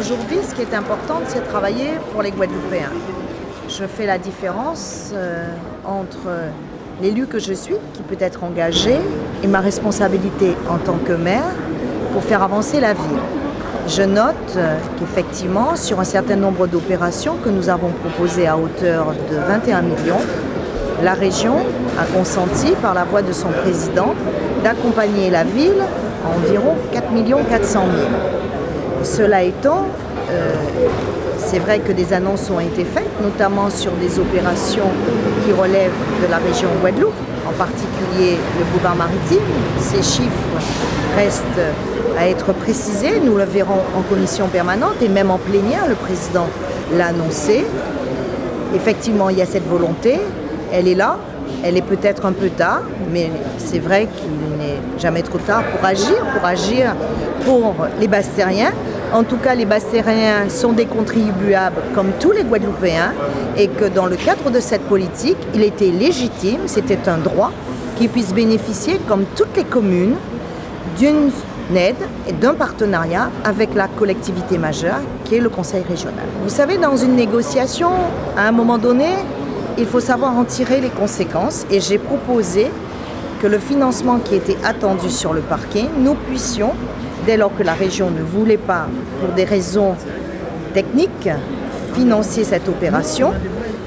Aujourd'hui, ce qui est important, c'est de travailler pour les Guadeloupéens. Je fais la différence entre l'élu que je suis, qui peut être engagé, et ma responsabilité en tant que maire pour faire avancer la ville. Je note qu'effectivement, sur un certain nombre d'opérations que nous avons proposées à hauteur de 21 millions, la région a consenti, par la voix de son président, d'accompagner la ville à environ 4 400 000. Cela étant, c'est vrai que des annonces ont été faites, notamment sur des opérations qui relèvent de la région Guadeloupe, en particulier le boulevard maritime. Ces chiffres restent à être précisés. Nous le verrons en commission permanente et même en plénière, le président l'a annoncé. Effectivement, il y a cette volonté, elle est là. Elle est peut-être un peu tard, mais c'est vrai qu'il n'est jamais trop tard pour agir pour les Bastériens. En tout cas, les Bastériens sont des contribuables comme tous les Guadeloupéens et que dans le cadre de cette politique, il était légitime, c'était un droit, qu'ils puissent bénéficier, comme toutes les communes, d'une aide et d'un partenariat avec la collectivité majeure qui est le Conseil régional. Vous savez, dans une négociation, à un moment donné, il faut savoir en tirer les conséquences et j'ai proposé que le financement qui était attendu sur le parking, nous puissions, dès lors que la région ne voulait pas, pour des raisons techniques, financer cette opération,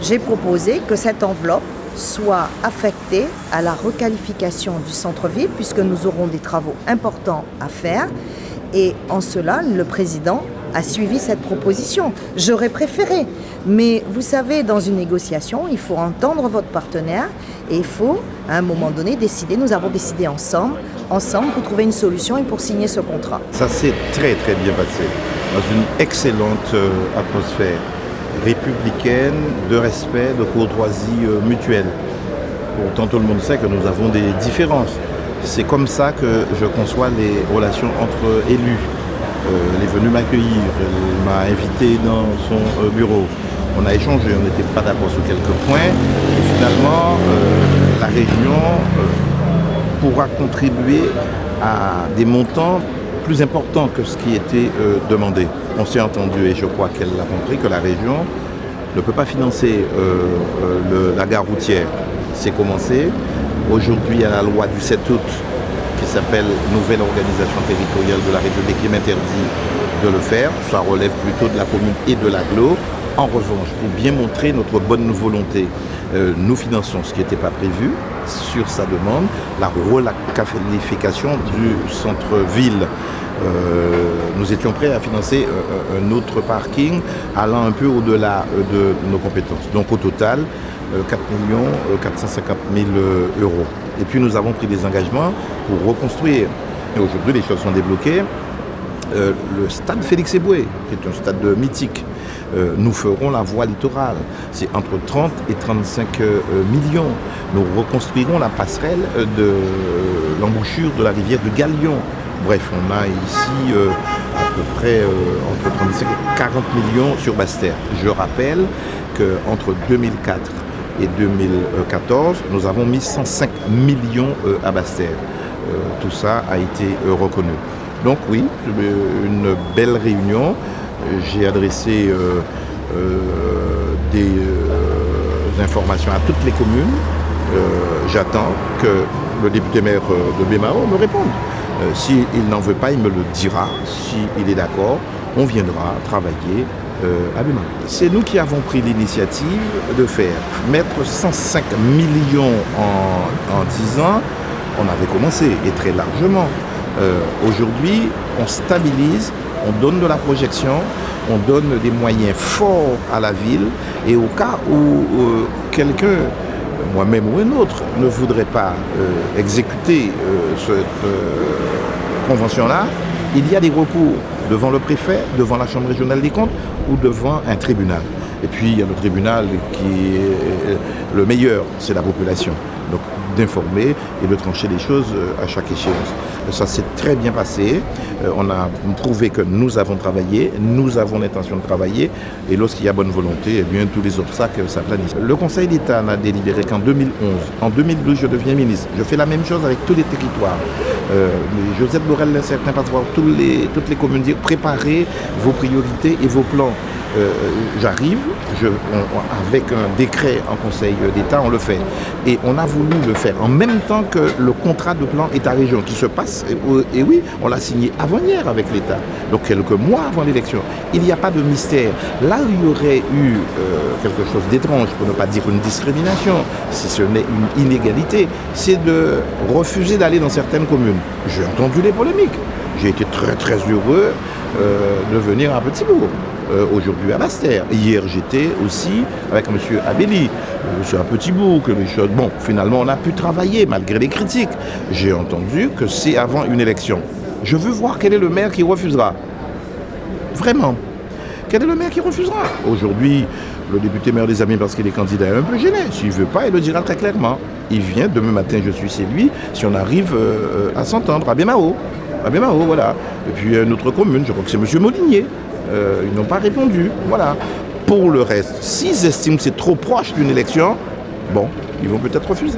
j'ai proposé que cette enveloppe soit affectée à la requalification du centre-ville puisque nous aurons des travaux importants à faire et en cela, le président a suivi cette proposition. J'aurais préféré, mais vous savez, dans une négociation, il faut entendre votre partenaire et il faut, à un moment donné, décider. Nous avons décidé ensemble pour trouver une solution et pour signer ce contrat. Ça s'est très très bien passé, dans une excellente atmosphère républicaine, de respect, de courtoisie mutuelle. Pourtant, tout le monde sait que nous avons des différences. C'est comme ça que je conçois les relations entre élus. Elle est venue m'accueillir, elle m'a invité dans son bureau. On a échangé, on n'était pas d'accord sur quelques points. Et finalement, la région pourra contribuer à des montants plus importants que ce qui était demandé. On s'est entendu et je crois qu'elle a compris que la région ne peut pas financer la gare routière. C'est commencé. Aujourd'hui, il y a la loi du 7 août qui s'appelle Nouvelle organisation territoriale de la République qui m'interdit de le faire. Ça relève plutôt de la commune et de l'agglo. En revanche, pour bien montrer notre bonne volonté, nous finançons ce qui n'était pas prévu sur sa demande, la requalification du centre-ville. Nous étions prêts à financer un autre parking allant un peu au-delà de nos compétences. Donc au total, 4 450 000 euros. Et puis nous avons pris des engagements pour reconstruire. Et aujourd'hui, les choses sont débloquées. Le stade Félix Éboué, qui est un stade mythique, nous ferons la voie littorale. C'est entre 30 et 35 millions. Nous reconstruirons la passerelle de l'embouchure de la rivière de Galion. Bref, on a ici à peu près entre 35 et 40 millions sur Basse-Terre. Je rappelle qu'entre 2004 et 2014, nous avons mis 105 millions à Basse-Terre. Tout ça a été reconnu. Donc oui, une belle réunion. J'ai adressé des informations à toutes les communes. J'attends que le député maire de Bémao me réponde. S'il n'en veut pas, il me le dira. S'il est d'accord, on viendra travailler à Bémao. C'est nous qui avons pris l'initiative de mettre 105 millions en 10 ans. On avait commencé, et très largement. Aujourd'hui, on stabilise, on donne de la projection, on donne des moyens forts à la ville. Et au cas où quelqu'un, moi-même ou un autre, ne voudrait pas exécuter cette convention-là, il y a des recours devant le préfet, devant la Chambre régionale des comptes ou devant un tribunal. Et puis il y a le tribunal qui est le meilleur, c'est la population. Donc d'informer et de trancher les choses à chaque échéance. Ça s'est très bien passé. On a prouvé que nous avons travaillé, nous avons l'intention de travailler. Et lorsqu'il y a bonne volonté, eh bien, tous les obstacles s'aplanissent. Le Conseil d'État n'a délibéré qu'en 2011. En 2012, je deviens ministre. Je fais la même chose avec tous les territoires. Josette Borrell l'incertain passe voir toutes les communes dire préparez vos priorités et vos plans. J'arrive, avec un décret en Conseil d'État, on le fait. Et on a voulu le faire en même temps que le contrat de plan État-région qui se passe. Et oui, on l'a signé avant-hier avec l'État, donc quelques mois avant l'élection. Il n'y a pas de mystère. Là où il y aurait eu quelque chose d'étrange, pour ne pas dire une discrimination, si ce n'est une inégalité, c'est de refuser d'aller dans certaines communes. J'ai entendu les polémiques. J'ai été très très heureux de venir à Petit-Bourg. Aujourd'hui à Basse-Terre. Hier, j'étais aussi avec M. Abelli, sur un Petit-Bourg, que les choses... Bon, finalement, on a pu travailler malgré les critiques. J'ai entendu que c'est avant une élection. Je veux voir quel est le maire qui refusera. Vraiment. Quel est le maire qui refusera? Aujourd'hui, le député maire des Amis, parce qu'il est candidat, est un peu gêné. S'il ne veut pas, il le dira très clairement. Il vient, demain matin, je suis chez lui, si on arrive à s'entendre, à Bémao. À Bémao, voilà. Et puis, une autre commune, je crois que c'est M. Molinier. Ils n'ont pas répondu. Voilà. Pour le reste, s'ils estiment que c'est trop proche d'une élection, bon, ils vont peut-être refuser.